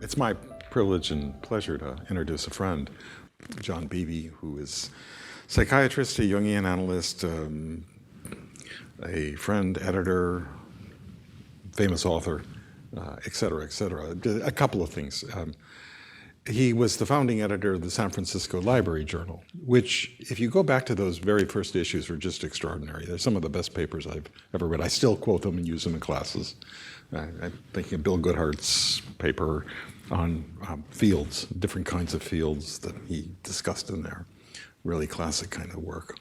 It's my privilege and pleasure to introduce a friend, John Beebe, who is a psychiatrist, a Jungian analyst, a friend, editor, famous author, et cetera, et cetera. A couple of things. He was the founding editor of the San Francisco Library Journal, which, if you go back to those very first issues, were just extraordinary. They're some of the best papers I've ever read. I still quote them and use them in classes. I'm thinking of Bill Goodhart's paper on fields, different kinds of fields that he discussed in there. Really classic kind of work.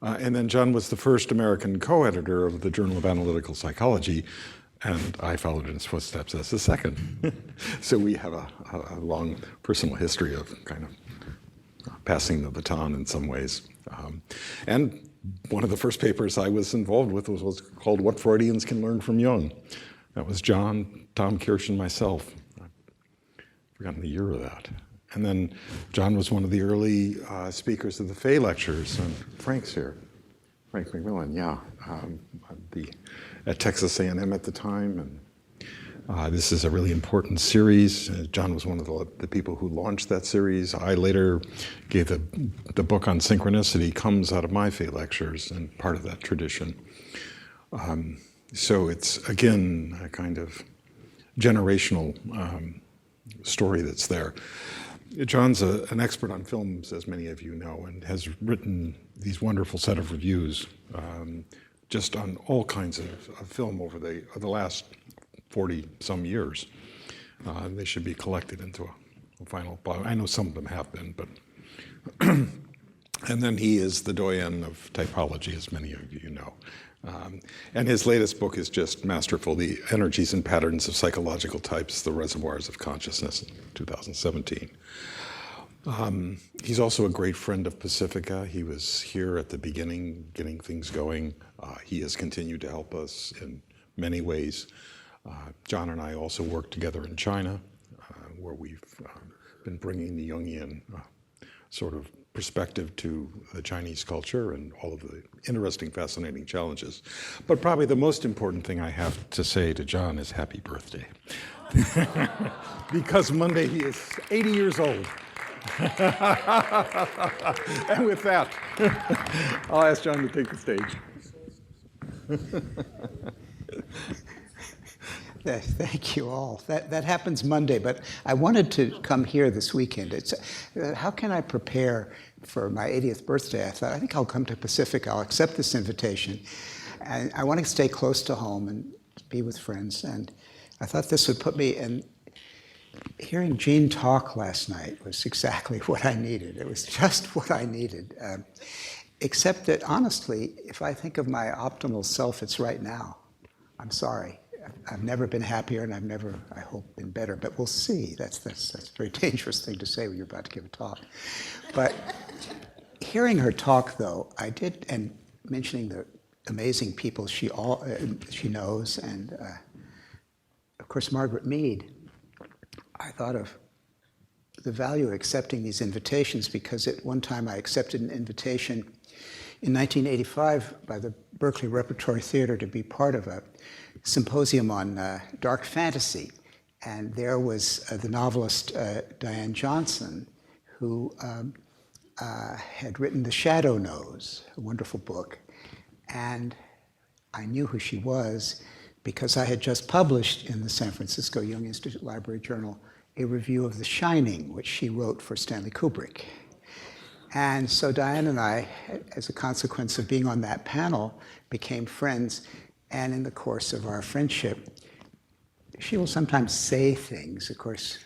And then John was the first American co-editor of the Journal of Analytical Psychology, and I followed in his footsteps as the second. So we have a long personal history of kind of passing the baton in some ways. And one of the first papers I was involved with was called What Freudians Can Learn from Jung. That was John, Tom Kirsch, and myself. I've forgotten the year of that. And then John was one of the early speakers of the Fay Lectures, and Frank's here. Frank McMillan, yeah. At Texas A&M at the time. And this is a really important series. John was one of the people who launched that series. I later gave the book on synchronicity, comes out of my Fay Lectures and part of that tradition. So it's, again, a kind of generational story that's there. John's an expert on films, as many of you know, and has written these wonderful set of reviews just on all kinds of film over the last 40-some years. They should be collected into a final plot. I know some of them have been, but... And then he is the doyen of typology, as many of you know. And his latest book is just masterful, The Energies and Patterns of Psychological Types, The Reservoirs of Consciousness, in 2017. He's also a great friend of Pacifica. He was here at the beginning, getting things going. He has continued to help us in many ways. John and I also work together in China, where we've been bringing the Jungian sort of perspective to the Chinese culture and all of the interesting, fascinating challenges. But probably the most important thing I have to say to John is happy birthday. Because Monday he is 80 years old. And with that, I'll ask John to take the stage. Thank you all. That happens Monday, but I wanted to come here this weekend. How can I prepare for my 80th birthday? I thought, I think I'll come to Pacific. I'll accept this invitation. And I want to stay close to home and be with friends. And I thought this would put me in. Hearing Jean talk last night was exactly what I needed. It was just what I needed. Except that, honestly, if I think of my optimal self, it's right now. I'm sorry. I've never been happier, and I've never, I hope, been better. But we'll see. That's a very dangerous thing to say when you're about to give a talk. But hearing her talk, though, I did, and mentioning the amazing people she knows, and of course Margaret Mead, I thought of the value of accepting these invitations, because at one time I accepted an invitation in 1985 by the Berkeley Repertory Theater to be part of a symposium on dark fantasy. And there was the novelist Diane Johnson, who had written The Shadow Knows, a wonderful book. And I knew who she was because I had just published in the San Francisco Jung Institute Library Journal a review of The Shining, which she wrote for Stanley Kubrick. And so Diane and I, as a consequence of being on that panel, became friends. And in the course of our friendship, she will sometimes say things, of course.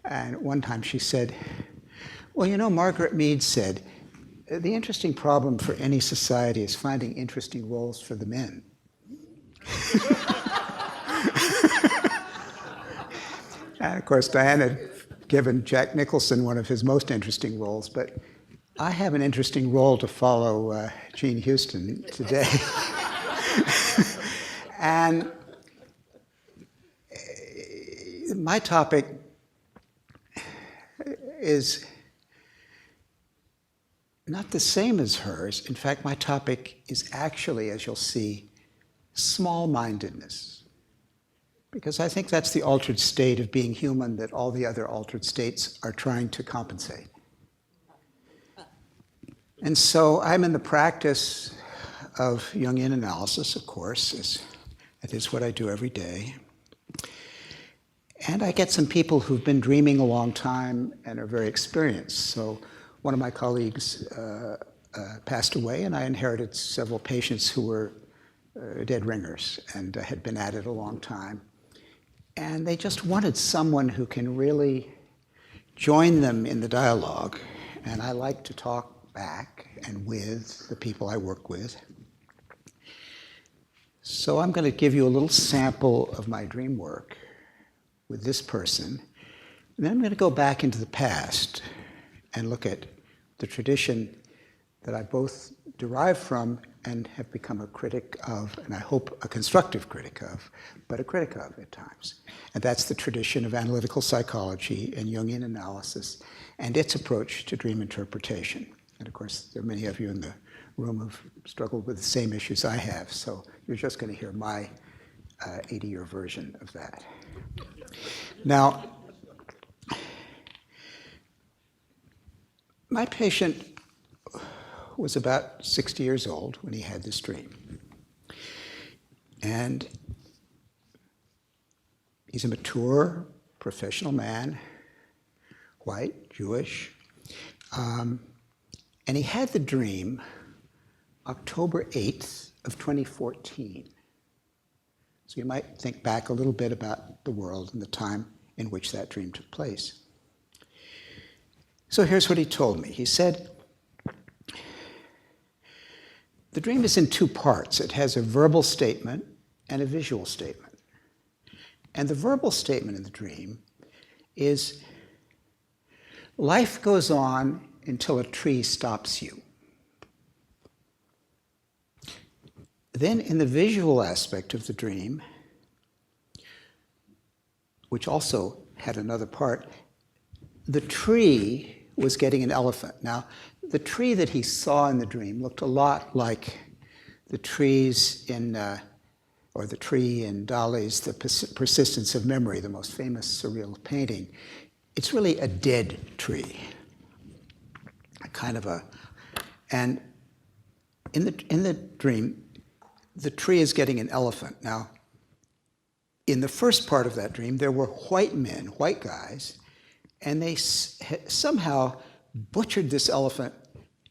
And one time she said, well, you know, Margaret Mead said, the interesting problem for any society is finding interesting roles for the men. And of course, Diane had given Jack Nicholson one of his most interesting roles, but I have an interesting role to follow Jean Houston today. And my topic is not the same as hers. In fact, my topic is actually, as you'll see, small-mindedness. because I think that's the altered state of being human that all the other altered states are trying to compensate. And so I'm in the practice of Jungian analysis, of course. That is what I do every day. And I get some people who've been dreaming a long time and are very experienced. So one of my colleagues passed away, and I inherited several patients who were dead ringers and had been at it a long time. And they just wanted someone who can really join them in the dialogue. And I like to talk back and with the people I work with. So I'm going to give you a little sample of my dream work with this person. And then I'm going to go back into the past and look at the tradition that I both derive from and have become a critic of, and I hope a constructive critic of, but a critic of at times. And that's the tradition of analytical psychology and Jungian analysis and its approach to dream interpretation. And of course, there are many of you in the room who've struggled with the same issues I have, so you're just going to hear my 80-year version of that. Now, my patient was about 60 years old when he had this dream. And he's a mature, professional man, white, Jewish. And he had the dream October 8th of 2014. So you might think back a little bit about the world and the time in which that dream took place. So here's what he told me. He said, the dream is in two parts. It has a verbal statement and a visual statement. And the verbal statement in the dream is, life goes on until a tree stops you. Then in the visual aspect of the dream, which also had another part, the tree was getting an elephant. Now, the tree that he saw in the dream looked a lot like the trees in, or the tree in Dali's The Persistence of Memory, the most famous surreal painting. It's really a dead tree, a kind of a, and in the dream, the tree is getting an elephant. Now, in the first part of that dream, there were white men, white guys, and they somehow butchered this elephant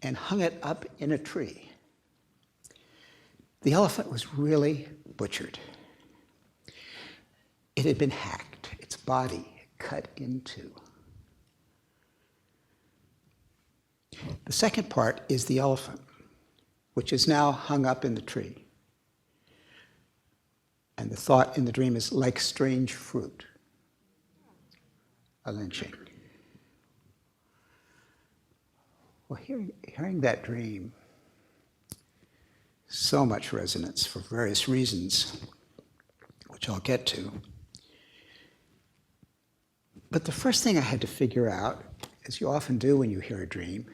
and hung it up in a tree. The elephant was really butchered. It had been hacked, its body cut into. The second part is the elephant, which is now hung up in the tree. And the thought in the dream is like strange fruit, a lynching. Well, hearing that dream, so much resonance for various reasons, which I'll get to. But the first thing I had to figure out, as you often do when you hear a dream,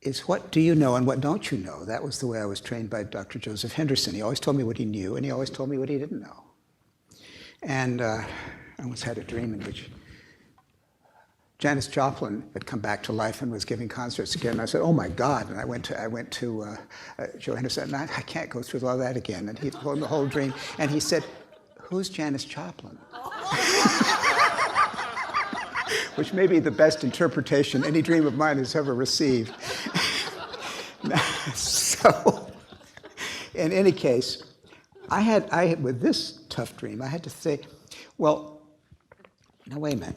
is what do you know and what don't you know? That was the way I was trained by Dr. Joseph Henderson. He always told me what he knew, and he always told me what he didn't know. And I once had a dream in which Janis Joplin had come back to life and was giving concerts again. And I said, "Oh my God!" And I went to Joe Henderson, and I can't go through all that again. And he told me the whole dream, and he said, "Who's Janis Joplin?" Which may be the best interpretation any dream of mine has ever received. So, in any case, I had with this tough dream, I had to say, well, now wait a minute,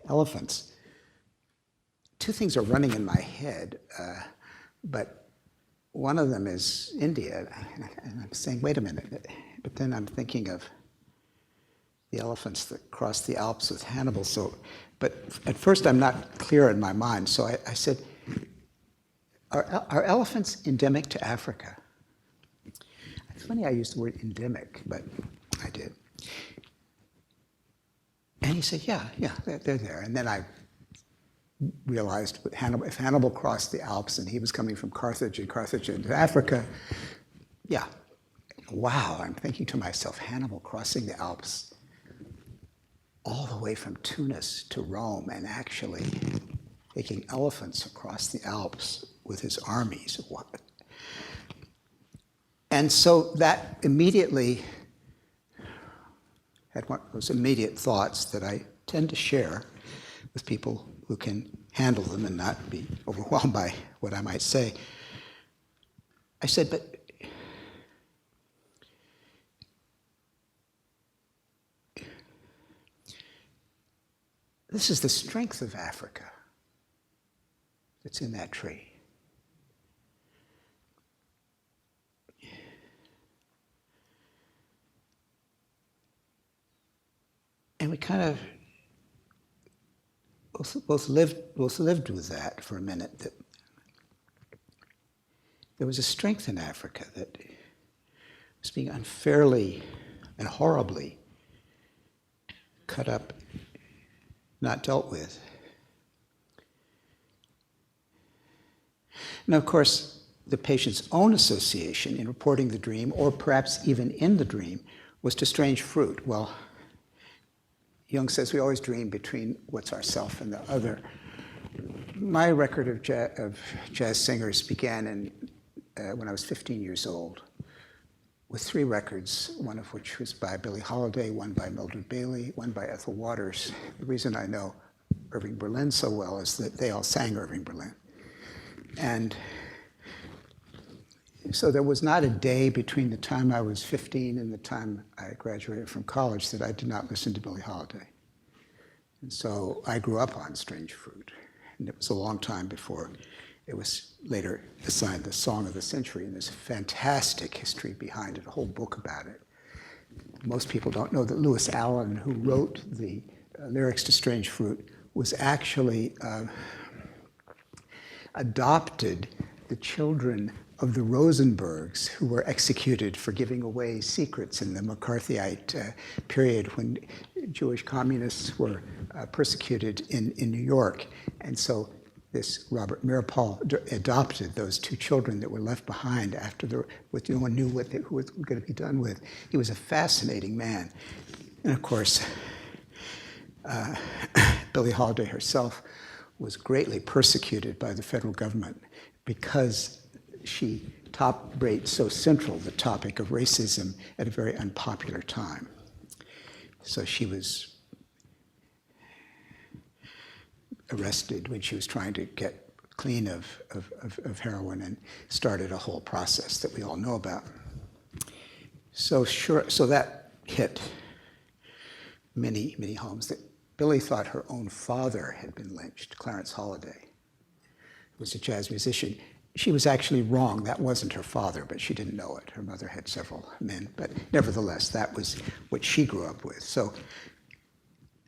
elephants. Two things are running in my head, but one of them is India, and I'm saying, wait a minute, but then I'm thinking of the elephants that crossed the Alps with Hannibal. So, but at first I'm not clear in my mind. So I said, are elephants endemic to Africa? It's funny I used the word endemic, but I did. And he said, yeah, they're there. And then I realized if Hannibal crossed the Alps and he was coming from Carthage and Carthage into Africa, yeah, wow, I'm thinking to myself, Hannibal crossing the Alps all the way from Tunis to Rome and actually taking elephants across the Alps with his armies. And so that immediately had one of those immediate thoughts that I tend to share with people who can handle them and not be overwhelmed by what I might say. I said, but this is the strength of Africa that's in that tree. And we kind of both lived with that for a minute, that there was a strength in Africa that was being unfairly and horribly cut up, not dealt with. Now, of course, the patient's own association in reporting the dream, or perhaps even in the dream, was to strange fruit. Well, Jung says we always dream between what's ourself and the other. My record of jazz singers began when I was 15 years old, with 3 records, one of which was by Billie Holiday, one by Mildred Bailey, one by Ethel Waters. The reason I know Irving Berlin so well is that they all sang Irving Berlin. And so there was not a day between the time I was 15 and the time I graduated from college that I did not listen to Billie Holiday. And so I grew up on Strange Fruit. And it was a long time before it was later assigned the Song of the Century. And there's a fantastic history behind it, a whole book about it. Most people don't know that Lewis Allen, who wrote the lyrics to Strange Fruit, was actually adopted the children of the Rosenbergs, who were executed for giving away secrets in the McCarthyite period when Jewish communists were persecuted in New York. And so this Robert Meeropol adopted those 2 children that were left behind after with no one knew who it was going to be done with. He was a fascinating man. And of course, Billie Holiday herself was greatly persecuted by the federal government because she top-rate so central the topic of racism at a very unpopular time. So she was arrested when she was trying to get clean of heroin and started a whole process that we all know about. So that hit many, many homes. That Billie thought her own father had been lynched, Clarence Holiday, who was a jazz musician. She was actually wrong. That wasn't her father, but she didn't know it. Her mother had several men, but nevertheless, that was what she grew up with. So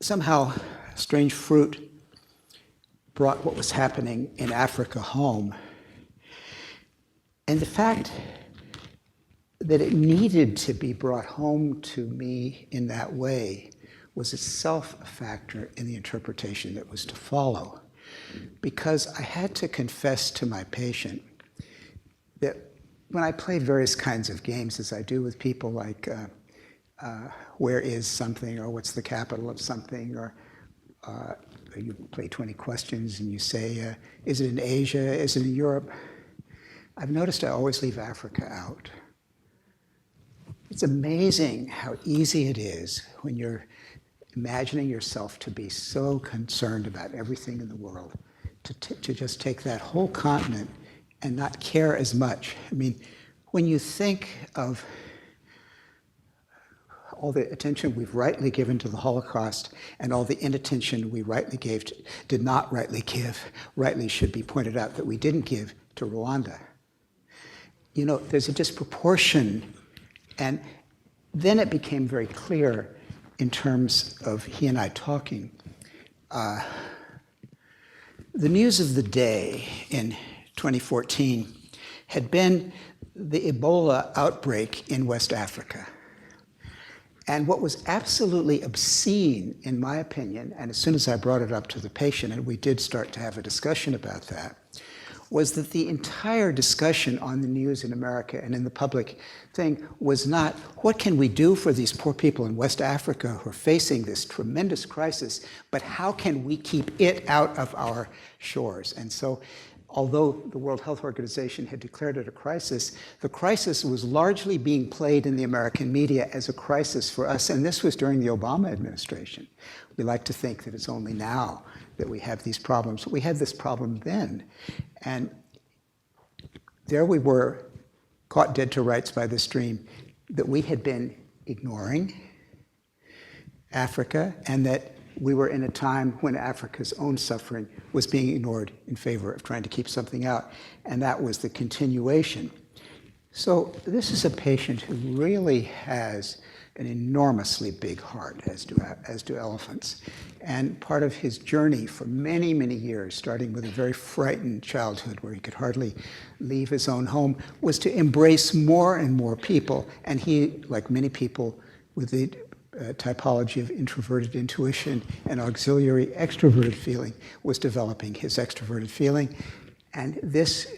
somehow, Strange Fruit brought what was happening in Africa home. And the fact that it needed to be brought home to me in that way was itself a factor in the interpretation that was to follow. Because I had to confess to my patient that when I play various kinds of games, as I do with people, like where is something, or what's the capital of something, or you play 20 questions and you say, is it in Asia, is it in Europe? I've noticed I always leave Africa out. It's amazing how easy it is when you're imagining yourself to be so concerned about everything in the world, to just take that whole continent and not care as much. I mean, when you think of all the attention we've rightly given to the Holocaust and all the inattention we did not rightly give, rightly should be pointed out that we didn't give to Rwanda. You know, there's a disproportion. And then it became very clear in terms of he and I talking. The news of the day in 2014 had been the Ebola outbreak in West Africa. And what was absolutely obscene, in my opinion, and as soon as I brought it up to the patient, and we did start to have a discussion about that, was that the entire discussion on the news in America and in the public thing was not, what can we do for these poor people in West Africa who are facing this tremendous crisis, but how can we keep it out of our shores? And so, although the World Health Organization had declared it a crisis, the crisis was largely being played in the American media as a crisis for us, and this was during the Obama administration. We like to think that it's only now that we have these problems, but we had this problem then. And there we were, caught dead to rights by the stream, that we had been ignoring Africa, and that we were in a time when Africa's own suffering was being ignored in favor of trying to keep something out, and that was the continuation. So this is a patient who really has an enormously big heart, as do elephants. And part of his journey for many, many years, starting with a very frightened childhood where he could hardly leave his own home, was to embrace more and more people. And he, like many people with the typology of introverted intuition and auxiliary extroverted feeling, was developing his extroverted feeling. And this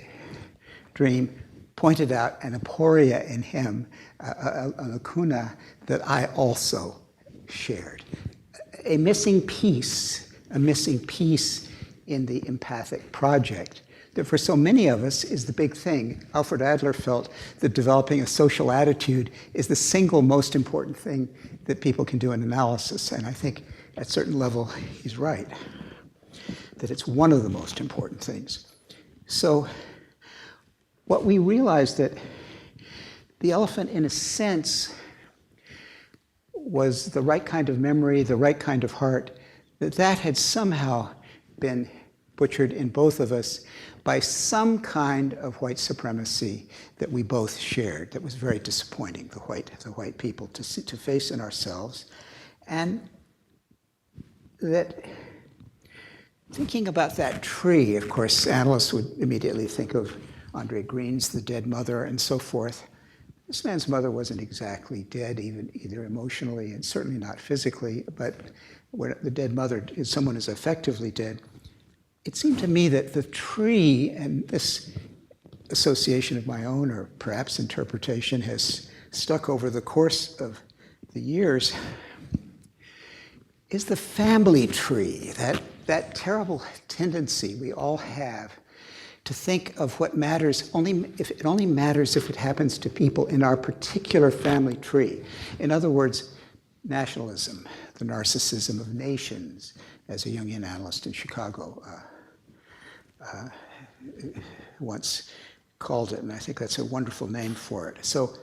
dream pointed out an aporia in him, a lacuna that I also shared. A missing piece in the empathic project that for so many of us is the big thing. Alfred Adler felt that developing a social attitude is the single most important thing that people can do in analysis, and I think at a certain level he's right, that it's one of the most important things. So what we realized that the elephant, in a sense, was the right kind of memory, the right kind of heart, that had somehow been butchered in both of us by some kind of white supremacy that we both shared that was very disappointing, the white people to face in ourselves. And that thinking about that tree, of course, analysts would immediately think of Andre Green's The Dead Mother and so forth. This man's mother wasn't exactly dead, either emotionally and certainly not physically, but when the dead mother is someone who's effectively dead. It seemed to me that the tree, and this association of my own, or perhaps interpretation, has stuck over the course of the years, is the family tree, that terrible tendency we all have to think of what matters only matters if it happens to people in our particular family tree. In other words, nationalism, the narcissism of nations, as a Jungian analyst in Chicago once called it, and I think that's a wonderful name for it. So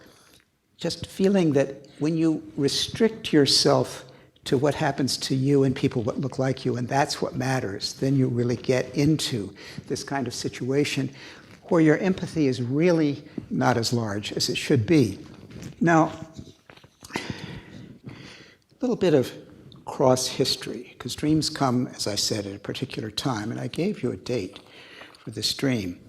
just feeling that when you restrict yourself to what happens to you and people what look like you, and that's what matters, then you really get into this kind of situation where your empathy is really not as large as it should be. Now, a little bit of cross history, because dreams come, as I said, at a particular time, and I gave you a date for this dream.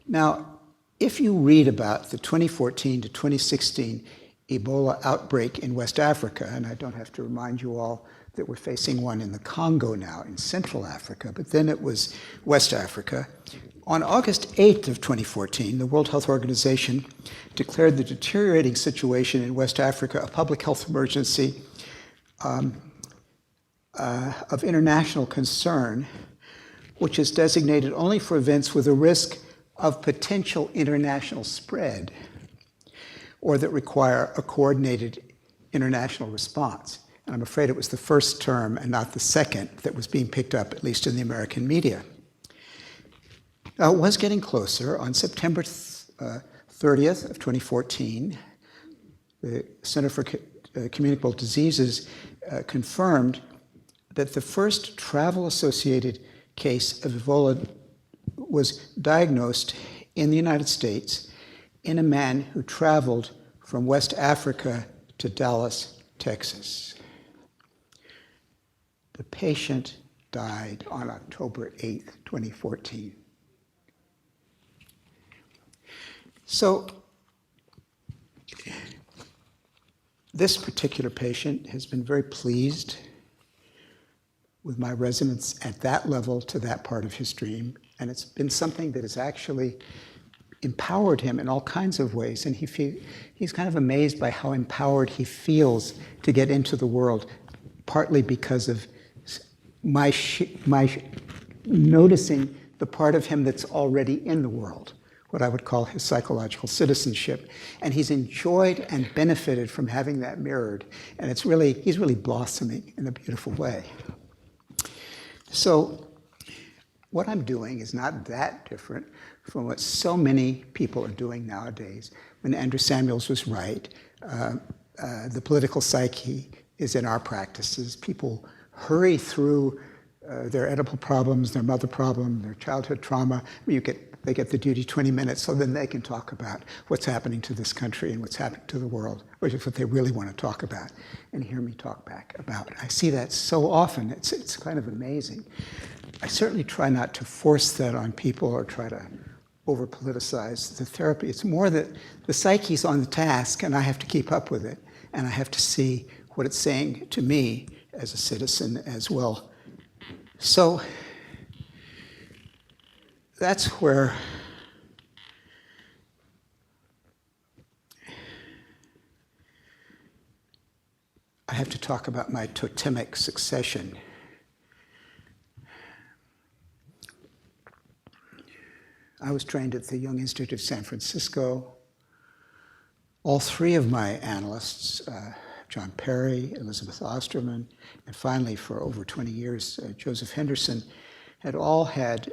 Now, if you read about the 2014 to 2016 Ebola outbreak in West Africa, and I don't have to remind you all that we're facing one in the Congo now, in Central Africa, but then it was West Africa. On August 8th of 2014, the World Health Organization declared the deteriorating situation in West Africa a public health emergency of international concern, which is designated only for events with a risk of potential international spread, or that require a coordinated international response. And I'm afraid it was the first term and not the second that was being picked up, at least in the American media. Now, it was getting closer. On September 30th of 2014, the Center for Communicable Diseases confirmed that the first travel-associated case of Ebola was diagnosed in the United States in a man who traveled from West Africa to Dallas, Texas. The patient died on October 8th, 2014. So this particular patient has been very pleased with my resonance at that level to that part of his dream, And it's been something that has actually empowered him in all kinds of ways. And he's kind of amazed by how empowered he feels to get into the world, partly because of my noticing the part of him that's already in the world, what I would call his psychological citizenship. And he's enjoyed and benefited from having that mirrored. And he's really blossoming in a beautiful way. So what I'm doing is not that different from what so many people are doing nowadays. When Andrew Samuels was right, the political psyche is in our practices. People hurry through their Oedipal problems, their mother problem, their childhood trauma. They get the duty 20 minutes, so then they can talk about what's happening to this country and what's happening to the world, which is what they really want to talk about, and hear me talk back about. I see that so often. It's kind of amazing. I certainly try not to force that on people or try to over-politicize the therapy. It's more that the psyche's on the task, and I have to keep up with it, and I have to see what it's saying to me as a citizen as well. So that's where I have to talk about my totemic succession. I was trained at the Jung Institute of San Francisco. All three of my analysts, John Perry, Elizabeth Osterman, and finally for over 20 years, Joseph Henderson, had all had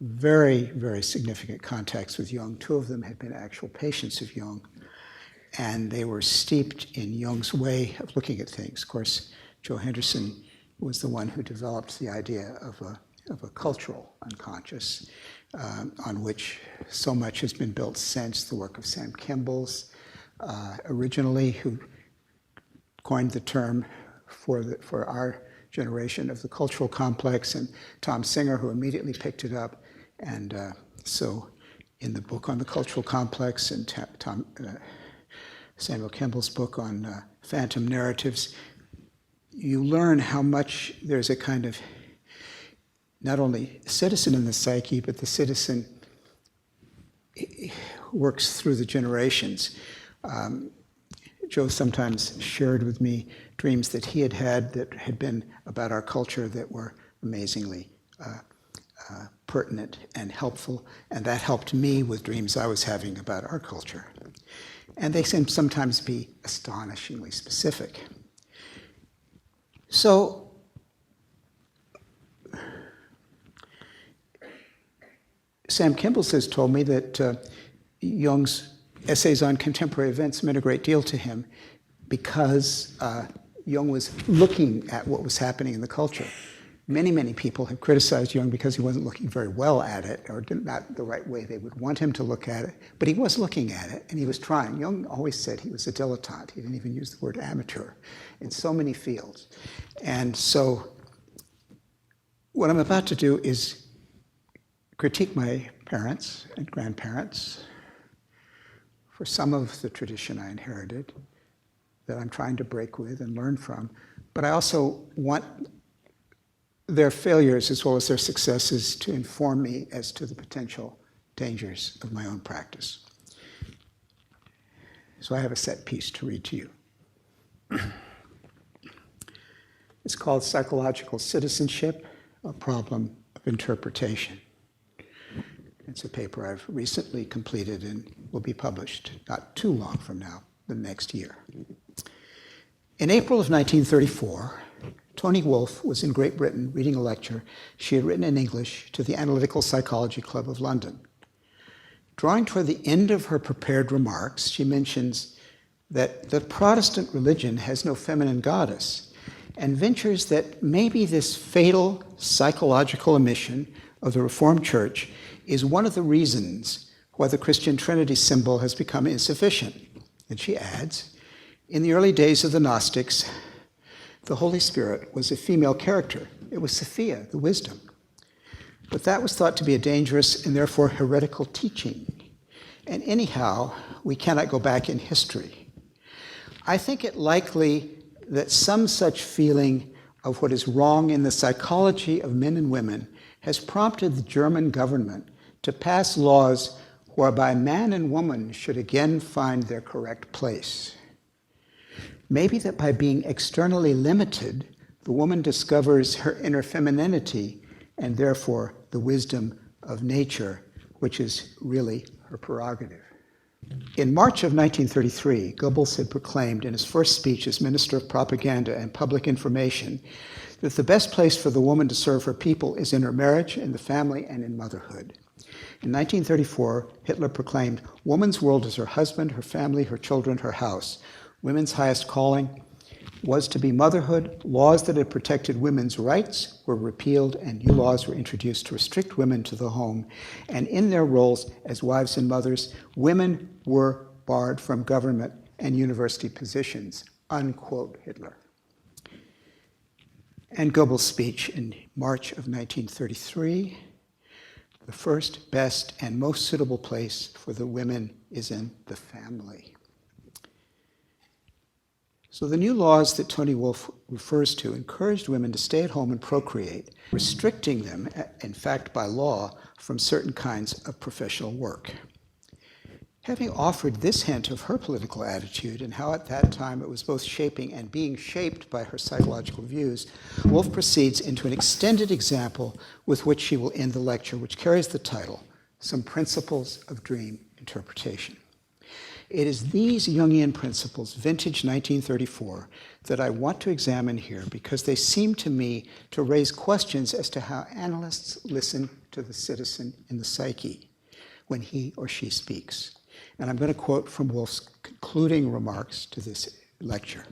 very, very significant contacts with Jung. Two of them had been actual patients of Jung, and they were steeped in Jung's way of looking at things. Of course, Joe Henderson was the one who developed the idea of a cultural unconscious, on which so much has been built since. The work of Sam Kimball's originally, who coined the term for our generation of the cultural complex, and Tom Singer, who immediately picked it up. And so in the book on the cultural complex and Samuel Kimball's book on phantom narratives, you learn how much there's a kind of not only citizen in the psyche, but the citizen works through the generations. Joe sometimes shared with me dreams that he had that had been about our culture that were amazingly pertinent and helpful, and that helped me with dreams I was having about our culture. And they can sometimes be astonishingly specific. So Sam Kimball has told me that Jung's essays on contemporary events meant a great deal to him because Jung was looking at what was happening in the culture. Many, many people have criticized Jung because he wasn't looking very well at it, or not the right way they would want him to look at it, but he was looking at it, and he was trying. Jung always said he was a dilettante. He didn't even use the word amateur in so many fields. And so what I'm about to do is critique my parents and grandparents for some of the tradition I inherited that I'm trying to break with and learn from. But I also want their failures as well as their successes to inform me as to the potential dangers of my own practice. So I have a set piece to read to you. It's called Psychological Citizenship, a Problem of Interpretation. It's a paper I've recently completed and will be published not too long from now, the next year. In April of 1934, Toni Wolff was in Great Britain reading a lecture she had written in English to the Analytical Psychology Club of London. Drawing toward the end of her prepared remarks, she mentions that the Protestant religion has no feminine goddess and ventures that maybe this fatal psychological omission of the Reformed Church is one of the reasons why the Christian Trinity symbol has become insufficient. And she adds, in the early days of the Gnostics, the Holy Spirit was a female character. It was Sophia, the wisdom. But that was thought to be a dangerous and therefore heretical teaching. And anyhow, we cannot go back in history. I think it likely that some such feeling of what is wrong in the psychology of men and women has prompted the German government to pass laws whereby man and woman should again find their correct place. Maybe that by being externally limited, the woman discovers her inner femininity and therefore the wisdom of nature, which is really her prerogative. In March of 1933, Goebbels had proclaimed in his first speech as Minister of Propaganda and Public Information that the best place for the woman to serve her people is in her marriage, in the family, and in motherhood. In 1934, Hitler proclaimed, "Woman's world is her husband, her family, her children, her house. Women's highest calling was to be motherhood. Laws that had protected women's rights were repealed, and new laws were introduced to restrict women to the home. And in their roles as wives and mothers, women were barred from government and university positions," unquote Hitler. And Goebbels' speech in March of 1933, "The first, best, and most suitable place for the women is in the family." So the new laws that Tony Wolff refers to encouraged women to stay at home and procreate, restricting them, in fact by law, from certain kinds of professional work. Having offered this hint of her political attitude and how at that time it was both shaping and being shaped by her psychological views, Wolff proceeds into an extended example with which she will end the lecture, which carries the title, "Some Principles of Dream Interpretation." It is these Jungian principles, vintage 1934, that I want to examine here because they seem to me to raise questions as to how analysts listen to the citizen in the psyche when he or she speaks. And I'm going to quote from Wolff's concluding remarks to this lecture.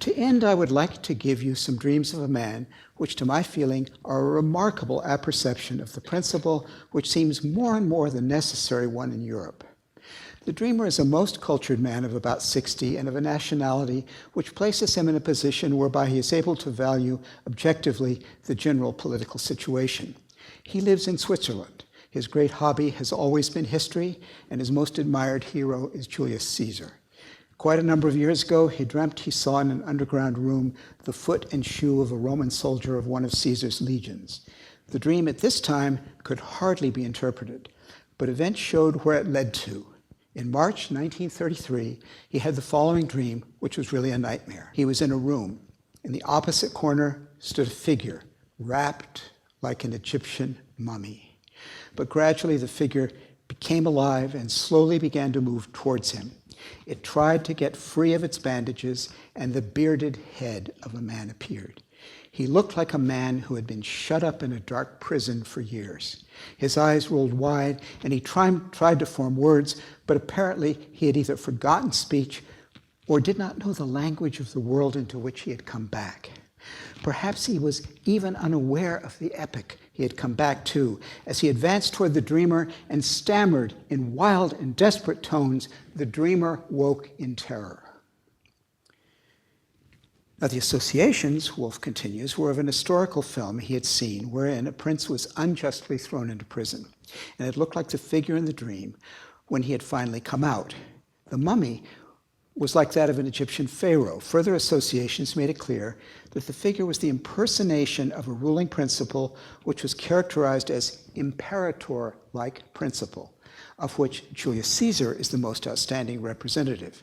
"To end, I would like to give you some dreams of a man, which to my feeling are a remarkable apperception of the principle which seems more and more the necessary one in Europe. The dreamer is a most cultured man of about 60 and of a nationality which places him in a position whereby he is able to value objectively the general political situation. He lives in Switzerland. His great hobby has always been history, and his most admired hero is Julius Caesar. Quite a number of years ago, he dreamt he saw in an underground room the foot and shoe of a Roman soldier of one of Caesar's legions. The dream at this time could hardly be interpreted, but events showed where it led to. In March 1933, he had the following dream, which was really a nightmare. He was in a room. In the opposite corner stood a figure, wrapped like an Egyptian mummy. But gradually the figure became alive and slowly began to move towards him. It tried to get free of its bandages, and the bearded head of a man appeared. He looked like a man who had been shut up in a dark prison for years. His eyes rolled wide, and he tried to form words, but apparently he had either forgotten speech or did not know the language of the world into which he had come back. Perhaps he was even unaware of the epoch he had come back to. As he advanced toward the dreamer and stammered in wild and desperate tones, the dreamer woke in terror." Now, the associations, Wolff continues, were of an historical film he had seen wherein a prince was unjustly thrown into prison, and it looked like the figure in the dream when he had finally come out. The mummy was like that of an Egyptian pharaoh. Further associations made it clear that the figure was the impersonation of a ruling principle which was characterized as Imperatorlike Principle, of which Julius Caesar is the most outstanding representative.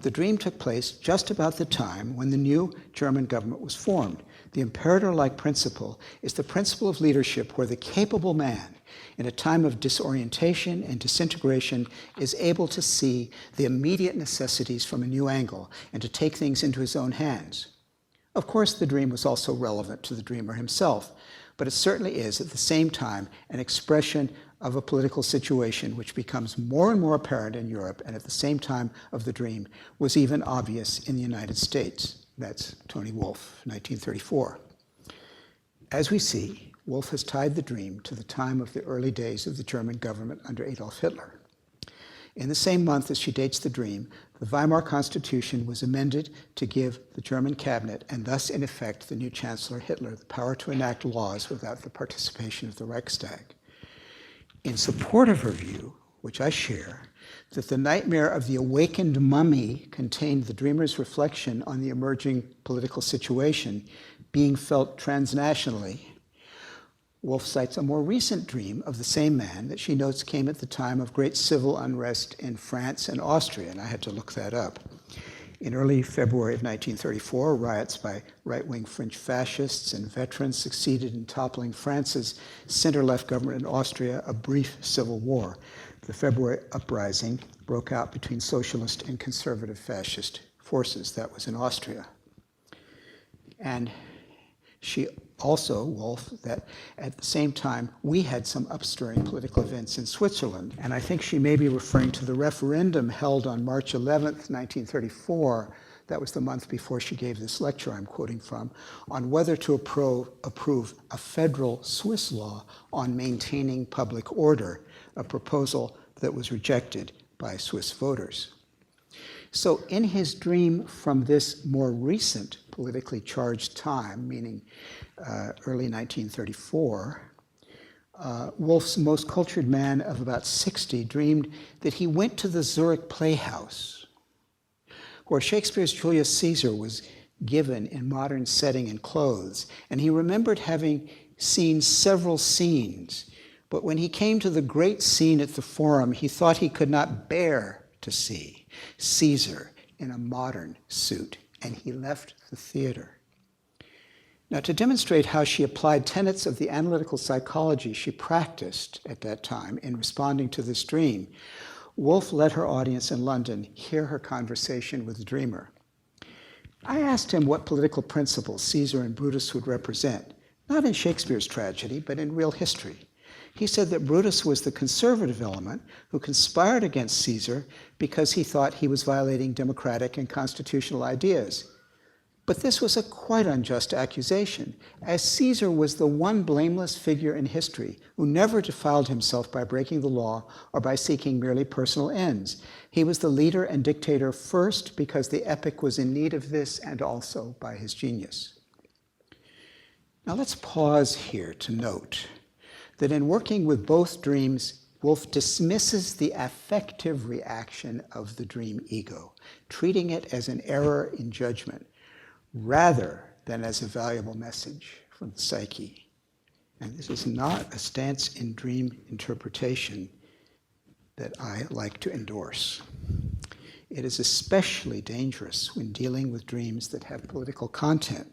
The dream took place just about the time when the new German government was formed. The Imperatorlike Principle is the principle of leadership where the capable man, in a time of disorientation and disintegration, is able to see the immediate necessities from a new angle and to take things into his own hands. Of course, the dream was also relevant to the dreamer himself, but it certainly is at the same time an expression of a political situation which becomes more and more apparent in Europe, and at the same time of the dream was even obvious in the United States. That's Tony Wolff, 1934. As we see, Wolff has tied the dream to the time of the early days of the German government under Adolf Hitler. In the same month as she dates the dream, the Weimar Constitution was amended to give the German cabinet, and thus in effect the new Chancellor Hitler, the power to enact laws without the participation of the Reichstag. In support of her view, which I share, that the nightmare of the awakened mummy contained the dreamer's reflection on the emerging political situation being felt transnationally, Woolf cites a more recent dream of the same man that she notes came at the time of great civil unrest in France and Austria, and I had to look that up. In early February of 1934, riots by right-wing French fascists and veterans succeeded in toppling France's center-left government in Austria, a brief civil war. The February uprising broke out between socialist and conservative fascist forces. That was in Austria. And she also, Woolf, that at the same time, we had some upstirring political events in Switzerland. And I think she may be referring to the referendum held on March 11th, 1934, that was the month before she gave this lecture I'm quoting from, on whether to approve a federal Swiss law on maintaining public order, a proposal that was rejected by Swiss voters. So in his dream from this more recent politically charged time, meaning early 1934, Woolf's most cultured man of about 60 dreamed that he went to the Zurich Playhouse, where Shakespeare's Julius Caesar was given in modern setting and clothes, and he remembered having seen several scenes, but when he came to the great scene at the Forum, he thought he could not bear to see Caesar in a modern suit, and he left the theater. Now, to demonstrate how she applied tenets of the analytical psychology she practiced at that time in responding to this dream, Woolf let her audience in London hear her conversation with the dreamer. I asked him what political principles Caesar and Brutus would represent, not in Shakespeare's tragedy, but in real history. He said that Brutus was the conservative element who conspired against Caesar because he thought he was violating democratic and constitutional ideas. But this was a quite unjust accusation, as Caesar was the one blameless figure in history who never defiled himself by breaking the law or by seeking merely personal ends. He was the leader and dictator first because the epic was in need of this, and also by his genius. Now let's pause here to note that in working with both dreams, Woolf dismisses the affective reaction of the dream ego, treating it as an error in judgment, rather than as a valuable message from the psyche. And this is not a stance in dream interpretation that I like to endorse. It is especially dangerous when dealing with dreams that have political content,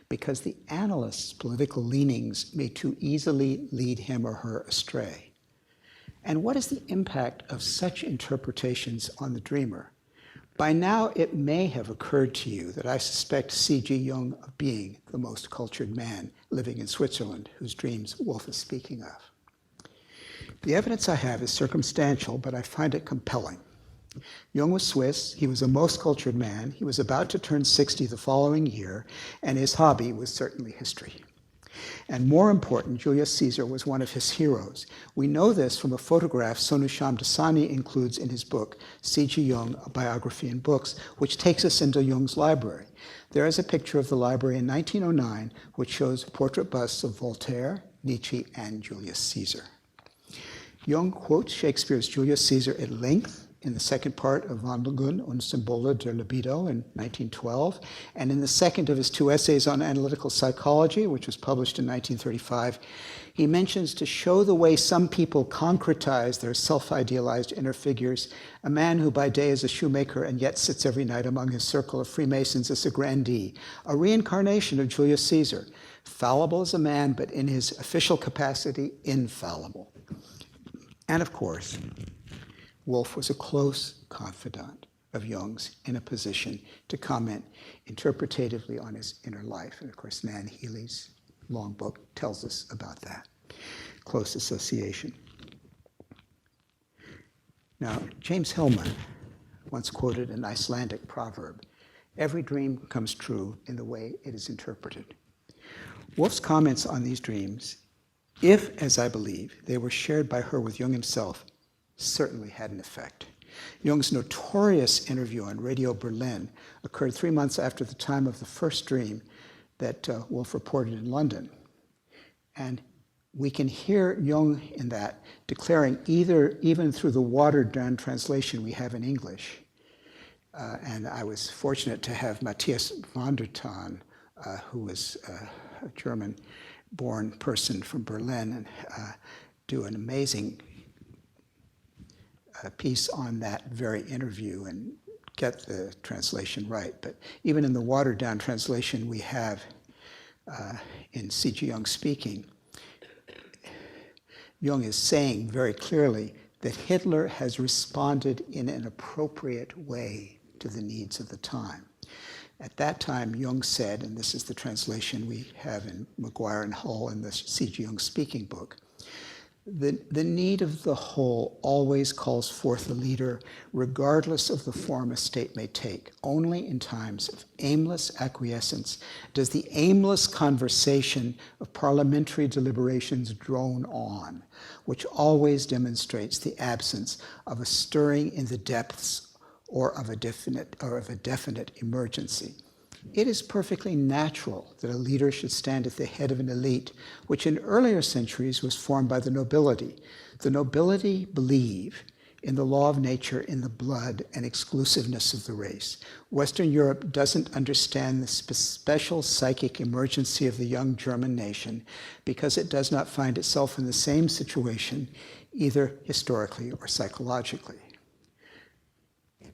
because the analyst's political leanings may too easily lead him or her astray. And what is the impact of such interpretations on the dreamer? By now, it may have occurred to you that I suspect C.G. Jung of being the most cultured man living in Switzerland, whose dreams Woolf is speaking of. The evidence I have is circumstantial, but I find it compelling. Jung was Swiss, he was a most cultured man, he was about to turn 60 the following year, and his hobby was certainly history. And more important, Julius Caesar was one of his heroes. We know this from a photograph Sonu Shamdasani includes in his book, C.G. Jung, A Biography in Books, which takes us into Jung's library. There is a picture of the library in 1909, which shows portrait busts of Voltaire, Nietzsche, and Julius Caesar. Jung quotes Shakespeare's Julius Caesar at length in the second part of Wandlungen und Symbole der Libido in 1912, and in the second of his two essays on analytical psychology, which was published in 1935, he mentions to show the way some people concretize their self-idealized inner figures, a man who by day is a shoemaker and yet sits every night among his circle of Freemasons as a grandee, a reincarnation of Julius Caesar, fallible as a man, but in his official capacity, infallible. And of course, Woolf was a close confidant of Jung's in a position to comment interpretatively on his inner life. And of course, Nan Healy's long book tells us about that close association. Now, James Hillman once quoted an Icelandic proverb, "Every dream comes true in the way it is interpreted." Woolf's comments on these dreams, if, as I believe, they were shared by her with Jung himself, certainly had an effect. Jung's notorious interview on Radio Berlin occurred 3 months after the time of the first dream that Woolf reported in London. And we can hear Jung in that declaring, even through the watered-down translation we have in English, and I was fortunate to have Matthias van der Taan, who was a German, born person from Berlin and do an amazing piece on that very interview and get the translation right. But even in the watered-down translation we have in C.G. Jung speaking, Jung is saying very clearly that Hitler has responded in an appropriate way to the needs of the time. At that time, Jung said, and this is the translation we have in McGuire and Hull in the C.G. Jung speaking book, the need of the whole always calls forth a leader, regardless of the form a state may take. Only in times of aimless acquiescence does the aimless conversation of parliamentary deliberations drone on, which always demonstrates the absence of a stirring in the depths or of a definite emergency. It is perfectly natural that a leader should stand at the head of an elite, which in earlier centuries was formed by the nobility. The nobility believe in the law of nature, in the blood and exclusiveness of the race. Western Europe doesn't understand the special psychic emergency of the young German nation because it does not find itself in the same situation, either historically or psychologically.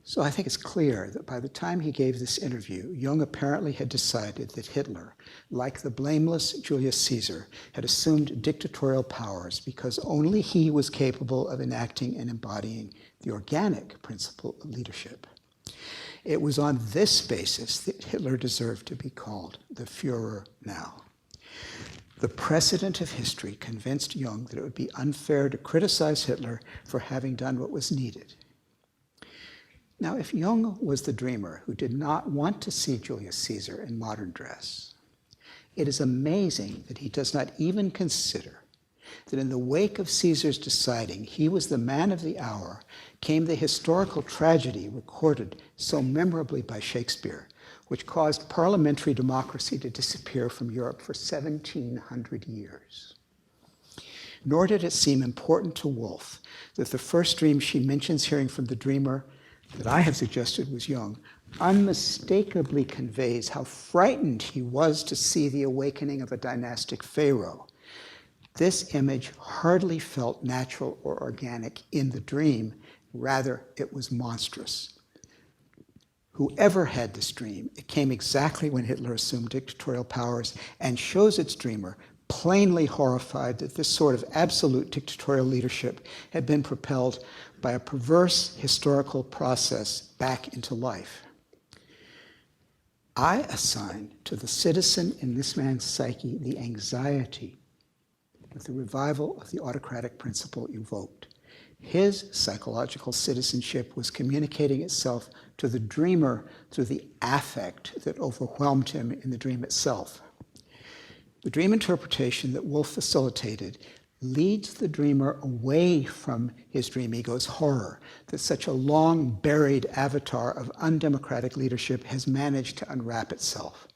So I think it's clear that by the time he gave this interview, Jung apparently had decided that Hitler, like the blameless Julius Caesar, had assumed dictatorial powers because only he was capable of enacting and embodying the organic principle of leadership. It was on this basis that Hitler deserved to be called the Führer now. The precedent of history convinced Jung that it would be unfair to criticize Hitler for having done what was needed. Now, if Jung was the dreamer who did not want to see Julius Caesar in modern dress, it is amazing that he does not even consider that in the wake of Caesar's deciding he was the man of the hour came the historical tragedy recorded so memorably by Shakespeare, which caused parliamentary democracy to disappear from Europe for 1,700 years. Nor did it seem important to Woolf that the first dream she mentions hearing from the dreamer that I have suggested was Jung, unmistakably conveys how frightened he was to see the awakening of a dynastic pharaoh. This image hardly felt natural or organic in the dream, rather it was monstrous. Whoever had this dream, it came exactly when Hitler assumed dictatorial powers and shows its dreamer plainly horrified that this sort of absolute dictatorial leadership had been propelled by a perverse historical process back into life. I assign to the citizen in this man's psyche the anxiety that the revival of the autocratic principle evoked. His psychological citizenship was communicating itself to the dreamer through the affect that overwhelmed him in the dream itself. The dream interpretation that Woolf facilitated leads the dreamer away from his dream ego's horror that such a long-buried avatar of undemocratic leadership has managed to unwrap itself.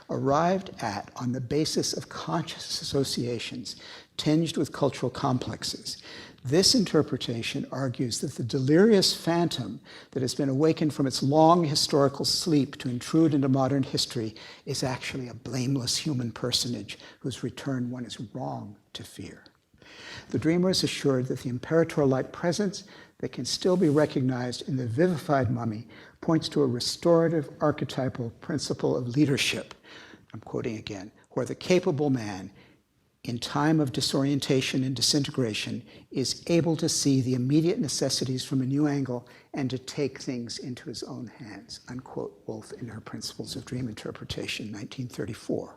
Arrived at on the basis of conscious associations tinged with cultural complexes, this interpretation argues that the delirious phantom that has been awakened from its long historical sleep to intrude into modern history is actually a blameless human personage whose return one is wrong to fear. The dreamer is assured that the imperator-like presence that can still be recognized in the vivified mummy points to a restorative archetypal principle of leadership. I'm quoting again, where the capable man in time of disorientation and disintegration is able to see the immediate necessities from a new angle and to take things into his own hands, unquote Woolf in her Principles of Dream Interpretation, 1934.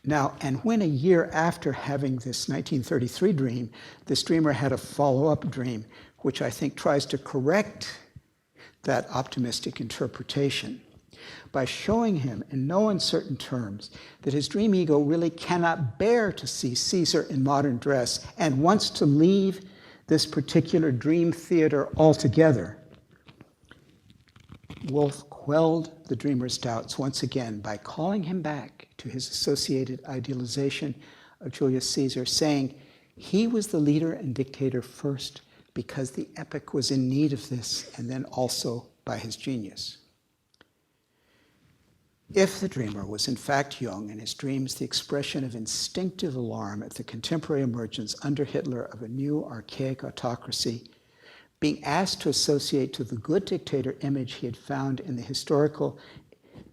Now, and when a year after having this 1933 dream, this dreamer had a follow-up dream, which I think tries to correct that optimistic interpretation by showing him in no uncertain terms that his dream ego really cannot bear to see Caesar in modern dress and wants to leave this particular dream theater altogether. Woolf quelled the dreamer's doubts once again by calling him back to his associated idealization of Julius Caesar, saying he was the leader and dictator first because the epoch was in need of this, and then also by his genius. If the dreamer was in fact Jung and his dreams the expression of instinctive alarm at the contemporary emergence under Hitler of a new archaic autocracy, being asked to associate to the good dictator image he had found in the historical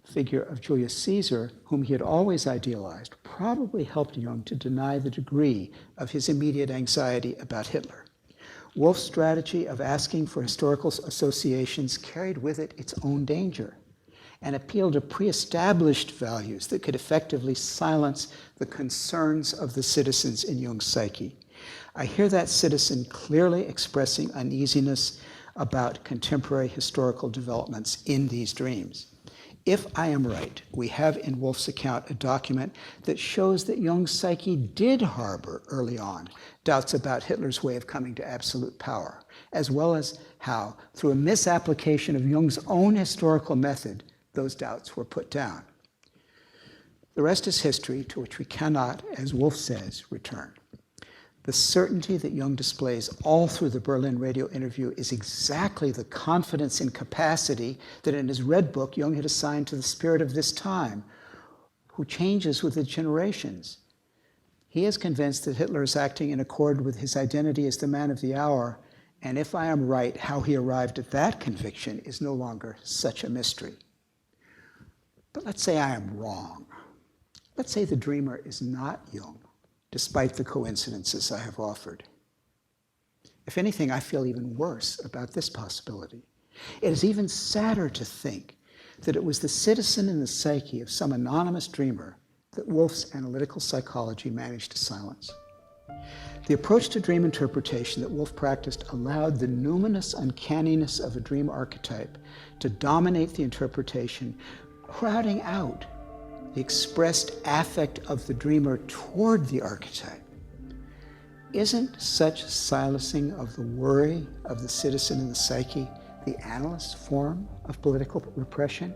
figure of Julius Caesar, whom he had always idealized, probably helped Jung to deny the degree of his immediate anxiety about Hitler. Wolff's strategy of asking for historical associations carried with it its own danger and appealed to pre-established values that could effectively silence the concerns of the citizens in Jung's psyche. I hear that citizen clearly expressing uneasiness about contemporary historical developments in these dreams. If I am right, we have in Wolff's account a document that shows that Jung's psyche did harbor early on doubts about Hitler's way of coming to absolute power, as well as how, through a misapplication of Jung's own historical method, those doubts were put down. The rest is history to which we cannot, as Wolff says, return. The certainty that Jung displays all through the Berlin radio interview is exactly the confidence in capacity that in his Red Book Jung had assigned to the spirit of this time, who changes with the generations. He is convinced that Hitler is acting in accord with his identity as the man of the hour, and if I am right, how he arrived at that conviction is no longer such a mystery. But let's say I am wrong. Let's say the dreamer is not Jung, despite the coincidences I have offered. If anything, I feel even worse about this possibility. It is even sadder to think that it was the citizen in the psyche of some anonymous dreamer that Wolff's analytical psychology managed to silence. The approach to dream interpretation that Wolff practiced allowed the numinous uncanniness of a dream archetype to dominate the interpretation, crowding out the expressed affect of the dreamer toward the archetype. Isn't such silencing of the worry of the citizen in the psyche the analyst form of political repression?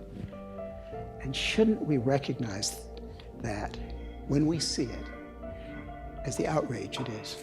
And shouldn't we recognize that when we see it as the outrage it is?